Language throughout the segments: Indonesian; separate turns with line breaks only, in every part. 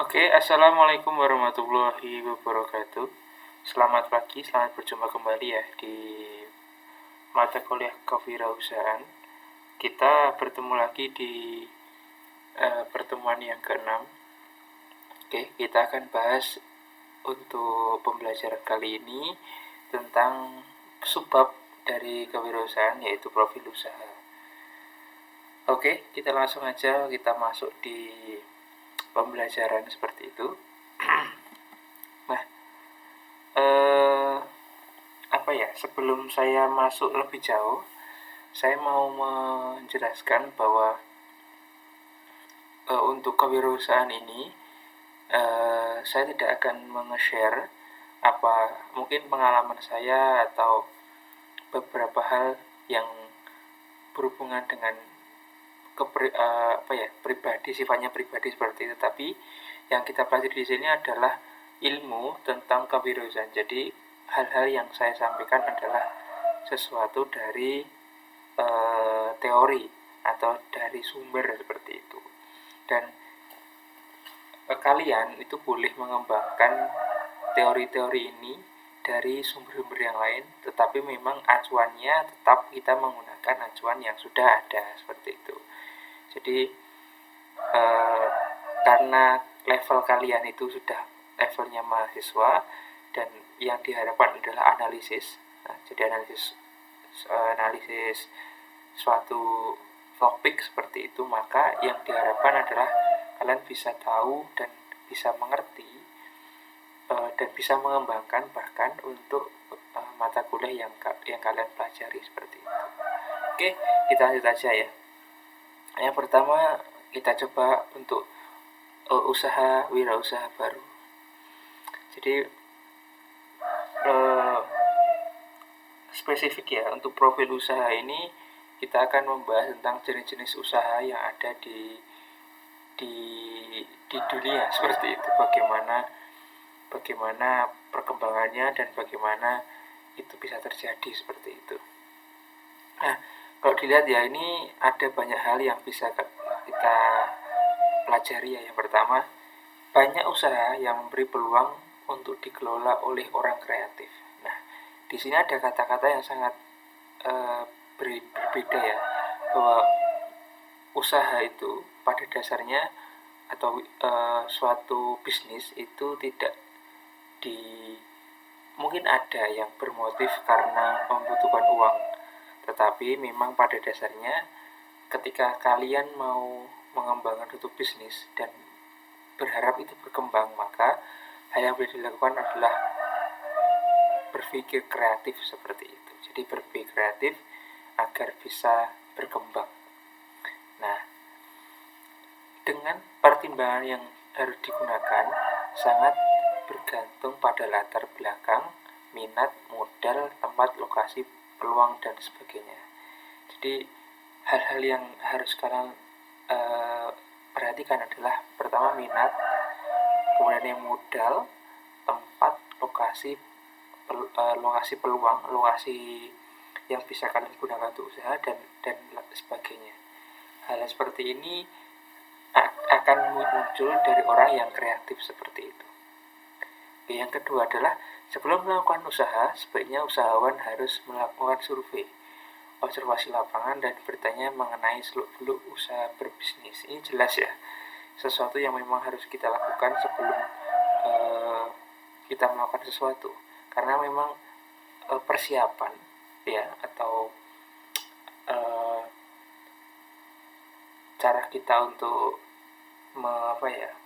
Oke, assalamualaikum warahmatullahi wabarakatuh. Selamat pagi, selamat berjumpa kembali ya di mata kuliah kewirausahaan. Kita bertemu lagi di pertemuan yang keenam. Oke, kita akan bahas untuk pembelajaran kali ini tentang subbab dari kewirausahaan, yaitu profil usaha. Oke, kita langsung aja kita masuk di pembelajaran seperti itu. Nah, sebelum saya masuk lebih jauh, saya mau menjelaskan bahwa untuk kewirausahaan ini saya tidak akan meng-share mungkin pengalaman saya atau beberapa hal yang berhubungan dengan pribadi, sifatnya pribadi seperti itu. Tapi yang kita pelajari di sini adalah ilmu tentang kewirausahaan. Jadi hal-hal yang saya sampaikan adalah sesuatu dari teori atau dari sumber seperti itu. Dan kalian itu boleh mengembangkan teori-teori ini dari sumber-sumber yang lain, tetapi memang acuannya tetap kita menggunakan acuan yang sudah ada seperti itu. Jadi karena level kalian itu sudah levelnya mahasiswa dan yang diharapkan adalah analisis. Jadi analisis suatu topik seperti itu, maka yang diharapkan adalah kalian bisa tahu dan bisa mengerti dan bisa mengembangkan bahkan untuk mata kuliah yang kalian pelajari seperti itu. Oke, kita lanjut aja ya. Yang pertama kita coba untuk wirausaha baru. Jadi spesifik ya, untuk profil usaha ini kita akan membahas tentang jenis-jenis usaha yang ada di dunia seperti itu, bagaimana perkembangannya dan bagaimana itu bisa terjadi seperti itu. Nah, kalau dilihat ya, ini ada banyak hal yang bisa kita pelajari ya. Yang pertama, banyak usaha yang memberi peluang untuk dikelola oleh orang kreatif. Nah, di sini ada kata-kata yang sangat berbeda ya, bahwa usaha itu pada dasarnya atau suatu bisnis itu tidak mungkin ada yang bermotif karena membutuhkan uang, tetapi memang pada dasarnya ketika kalian mau mengembangkan suatu bisnis dan berharap itu berkembang, maka hal yang boleh dilakukan adalah berpikir kreatif seperti itu. Jadi berpikir kreatif agar bisa berkembang. Nah, dengan pertimbangan yang harus digunakan sangat bergantung pada latar belakang, minat, modal, tempat, lokasi, peluang, dan sebagainya. Jadi hal-hal yang harus kalian perhatikan adalah pertama minat, kemudian yang modal, tempat, lokasi peluang, lokasi yang bisa kalian gunakan untuk usaha, dan sebagainya. Hal seperti ini akan muncul dari orang yang kreatif seperti itu. Yang kedua adalah sebelum melakukan usaha, sebaiknya usahawan harus melakukan survei, observasi lapangan, dan bertanya mengenai seluk-beluk usaha berbisnis. Ini jelas ya, sesuatu yang memang harus kita lakukan sebelum kita melakukan sesuatu, karena memang persiapan ya, atau cara kita untuk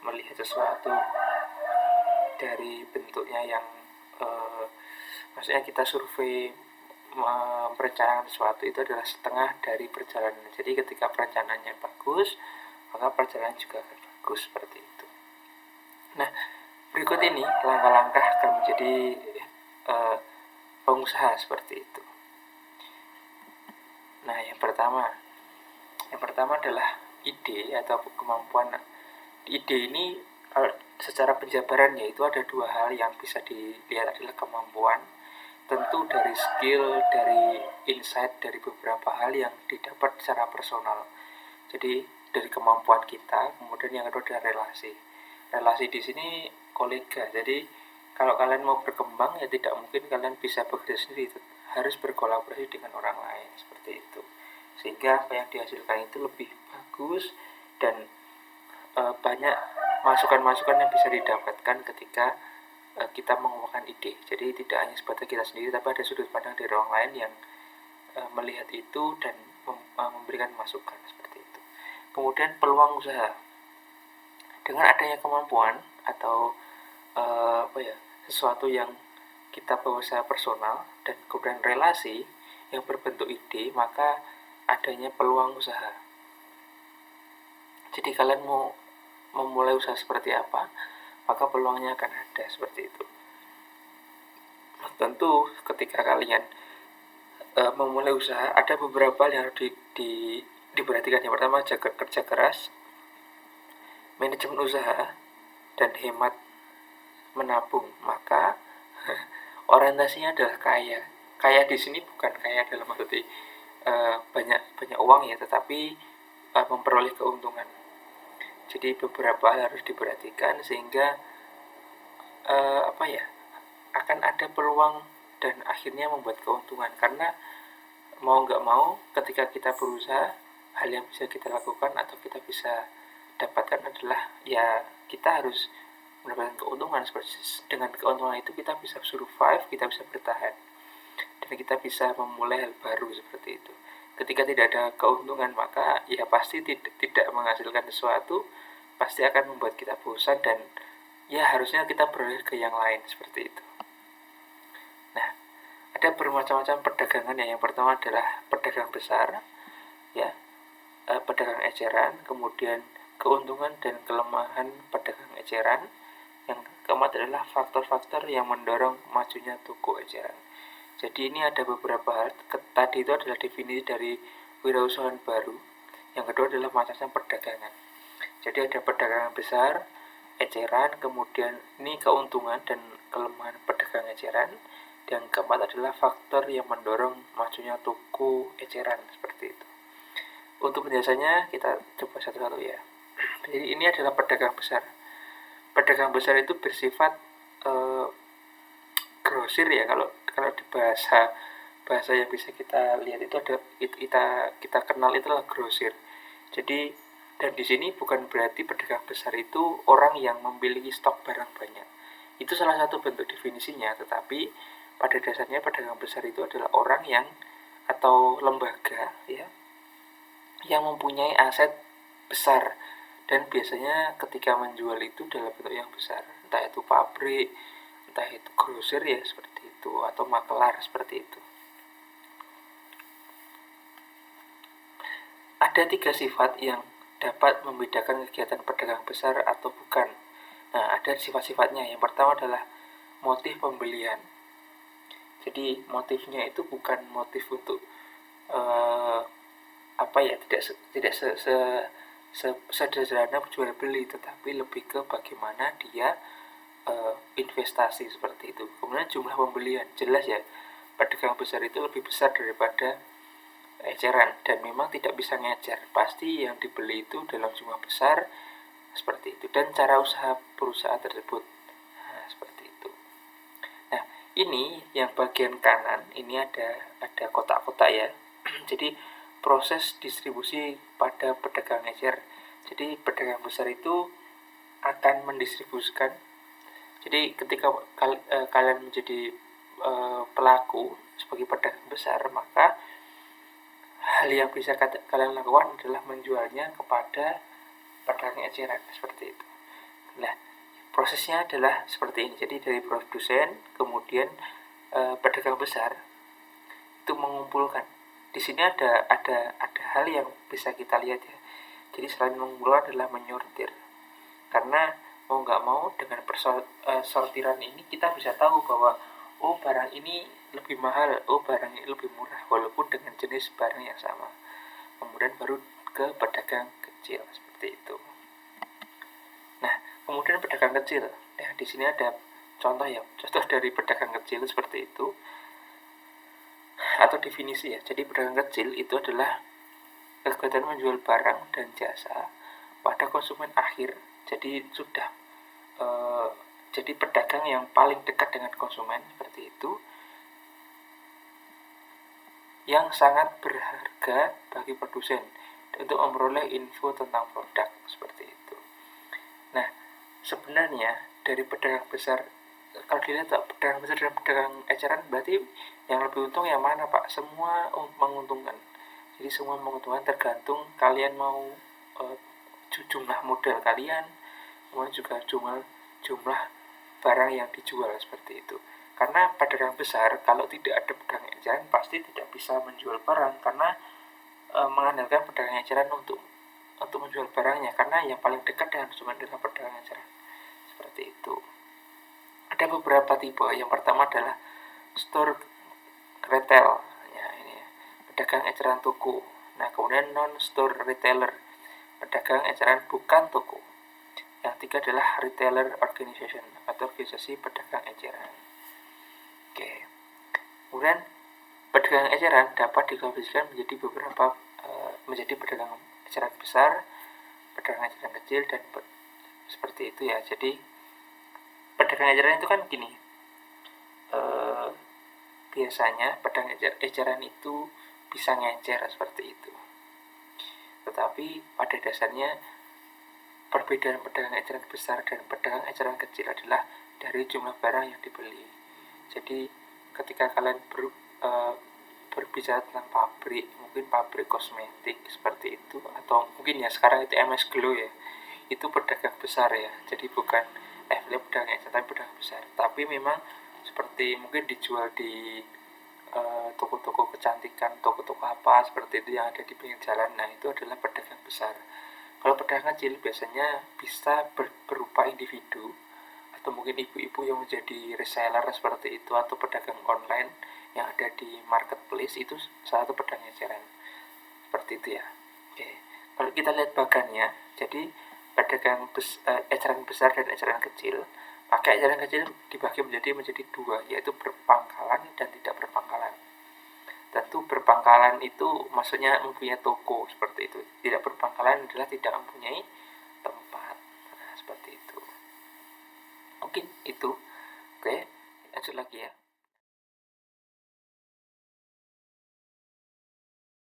melihat sesuatu dari bentuknya yang maksudnya kita survei merencanakan sesuatu itu adalah setengah dari perjalanan. Jadi ketika perencanaannya bagus, maka perjalanan juga akan bagus seperti itu. Nah, berikut ini langkah-langkah akan menjadi pengusaha seperti itu. Nah, yang pertama adalah ide atau kemampuan. Ide ini secara penjabaran yaitu ada dua hal yang bisa dilihat adalah kemampuan, tentu dari skill, dari insight, dari beberapa hal yang didapat secara personal. Jadi dari kemampuan kita, kemudian yang kedua adalah relasi. relasi di sini kolega. Jadi kalau kalian mau berkembang ya tidak mungkin kalian bisa bekerja sendiri, harus berkolaborasi dengan orang lain seperti itu. Sehingga apa yang dihasilkan itu lebih bagus dan banyak masukan-masukan yang bisa didapatkan ketika kita mengembangkan ide. Jadi tidak hanya sebatas kita sendiri, tapi ada sudut pandang dari orang lain yang melihat itu dan memberikan masukan seperti itu. Kemudian peluang usaha. Dengan adanya kemampuan atau sesuatu yang kita bawa secara personal dan kemudian relasi yang berbentuk ide, maka adanya peluang usaha. Jadi kalian mau memulai usaha seperti apa, maka peluangnya akan ada seperti itu. Tentu ketika kalian memulai usaha, ada beberapa yang harus diperhatikan. Yang pertama, kerja keras, manajemen usaha, dan hemat menabung. Maka orientasinya adalah kaya. Kaya di sini bukan kaya dalam arti banyak uang ya, tetapi memperoleh keuntungan. Jadi beberapa hal harus diperhatikan sehingga akan ada peluang dan akhirnya membuat keuntungan. Karena mau nggak mau ketika kita berusaha, hal yang bisa kita lakukan atau kita bisa dapatkan adalah ya kita harus mendapatkan keuntungan. Dengan keuntungan itu kita bisa survive, kita bisa bertahan, dan kita bisa memulai hal baru seperti itu. Ketika tidak ada keuntungan, maka ya pasti tidak menghasilkan sesuatu, pasti akan membuat kita bosan dan ya harusnya kita beralih ke yang lain seperti itu. Nah, ada bermacam-macam perdagangan ya. Yang pertama adalah pedagang besar, ya, pedagang eceran, kemudian keuntungan dan kelemahan pedagang eceran. Yang keempat adalah faktor-faktor yang mendorong majunya toko eceran. Jadi ini ada beberapa hal. Tadi itu adalah definisi dari wirausahaan baru. Yang kedua adalah macam perdagangan. Jadi ada perdagangan besar, eceran, kemudian ini keuntungan dan kelemahan pedagang eceran. Dan keempat adalah faktor yang mendorong majunya toko eceran seperti itu. Untuk penjelasannya kita coba satu-satu ya. Jadi ini adalah pedagang besar. Pedagang besar itu bersifat grosir ya, kalau di bahasa yang bisa kita lihat itu ada kita kenal itulah grosir. Jadi dan di sini bukan berarti pedagang besar itu orang yang memiliki stok barang banyak. Itu salah satu bentuk definisinya, tetapi pada dasarnya pedagang besar itu adalah orang yang atau lembaga ya yang mempunyai aset besar dan biasanya ketika menjual itu dalam bentuk yang besar, entah itu pabrik, entah itu grosir ya seperti itu, atau makelar seperti itu. Ada 3 sifat yang dapat membedakan kegiatan pedagang besar atau bukan. Nah, ada sifat-sifatnya. Yang pertama adalah motif pembelian. Jadi motifnya itu bukan motif untuk tidak sederhana jual beli, tetapi lebih ke bagaimana dia investasi seperti itu. Kemudian jumlah pembelian, jelas ya, pedagang besar itu lebih besar daripada eceran dan memang tidak bisa ngejar, pasti yang dibeli itu dalam jumlah besar seperti itu. Dan cara usaha perusahaan tersebut, nah, seperti itu. Nah, ini yang bagian kanan ini ada kotak-kotak ya. Jadi proses distribusi pada pedagang ecer. Jadi pedagang besar itu akan mendistribusikan. Jadi ketika kalian menjadi pelaku sebagai pedagang besar, maka hal yang bisa kalian lakukan adalah menjualnya kepada pedagang eceran seperti itu. Nah, prosesnya adalah seperti ini. Jadi dari produsen, kemudian pedagang besar itu mengumpulkan. Di sini ada hal yang bisa kita lihat ya. Jadi selain mengumpulkan adalah menyortir. Karena mau nggak mau dengan sortiran ini kita bisa tahu bahwa oh barang ini lebih mahal, oh barang ini lebih murah, walaupun dengan jenis barang yang sama. Kemudian baru ke pedagang kecil seperti itu. Nah, kemudian pedagang kecil. Ya, di sini ada contoh ya, contoh dari pedagang kecil seperti itu. Atau definisi ya. Jadi pedagang kecil itu adalah kegiatan menjual barang dan jasa pada konsumen akhir. Jadi sudah jadi pedagang yang paling dekat dengan konsumen seperti itu, yang sangat berharga bagi produsen untuk memperoleh info tentang produk seperti itu. Nah, sebenarnya dari pedagang besar, kalau dilihat pedagang besar dan pedagang eceran, berarti yang lebih untung yang mana Pak? Semua menguntungkan. Jadi semua menguntungkan, tergantung kalian mau jumlah modal kalian, kemudian juga jumlah barang yang dijual seperti itu. Karena pedagang besar kalau tidak ada pedagang eceran pasti tidak bisa menjual barang, karena mengandalkan pedagang eceran untuk menjual barangnya, karena yang paling dekat dengan konsumen adalah pedagang eceran seperti itu. Ada beberapa tipe. Yang pertama adalah store retail, ya ini ya, pedagang eceran toko. Nah, kemudian non store retailer, pedagang eceran bukan toko. Yang tiga adalah retailer organization atau organisasi pedagang eceran. Oke. Kemudian pedagang eceran dapat diklasifikasikan menjadi beberapa menjadi pedagang eceran besar, pedagang eceran kecil, dan seperti itu ya. Jadi pedagang eceran itu kan gini, biasanya pedagang eceran itu bisa ngecer seperti itu. Tetapi pada dasarnya perbedaan pedagang eceran besar dan pedagang eceran kecil adalah dari jumlah barang yang dibeli. Jadi ketika kalian berbicara tentang pabrik, mungkin pabrik kosmetik seperti itu, atau mungkin ya sekarang itu MS Glow ya, itu pedagang besar ya. Jadi bukan pedagang eceran, tapi pedagang besar. Tapi memang seperti mungkin dijual di toko-toko kecantikan, toko-toko apa seperti itu yang ada di pinggir jalan. Nah, itu adalah pedagang besar. Kalau pedagang kecil biasanya bisa berupa individu atau mungkin ibu-ibu yang menjadi reseller seperti itu, atau pedagang online yang ada di marketplace, itu salah satu pedagang eceran seperti itu ya. Oke. Kalau kita lihat bagannya, jadi pedagang eceran besar dan eceran kecil, maka eceran kecil dibagi menjadi dua, yaitu berpangkalan dan tidak berpangkalan. Tentu berpangkalan itu maksudnya mempunyai toko seperti itu. Tidak berpangkalan adalah tidak mempunyai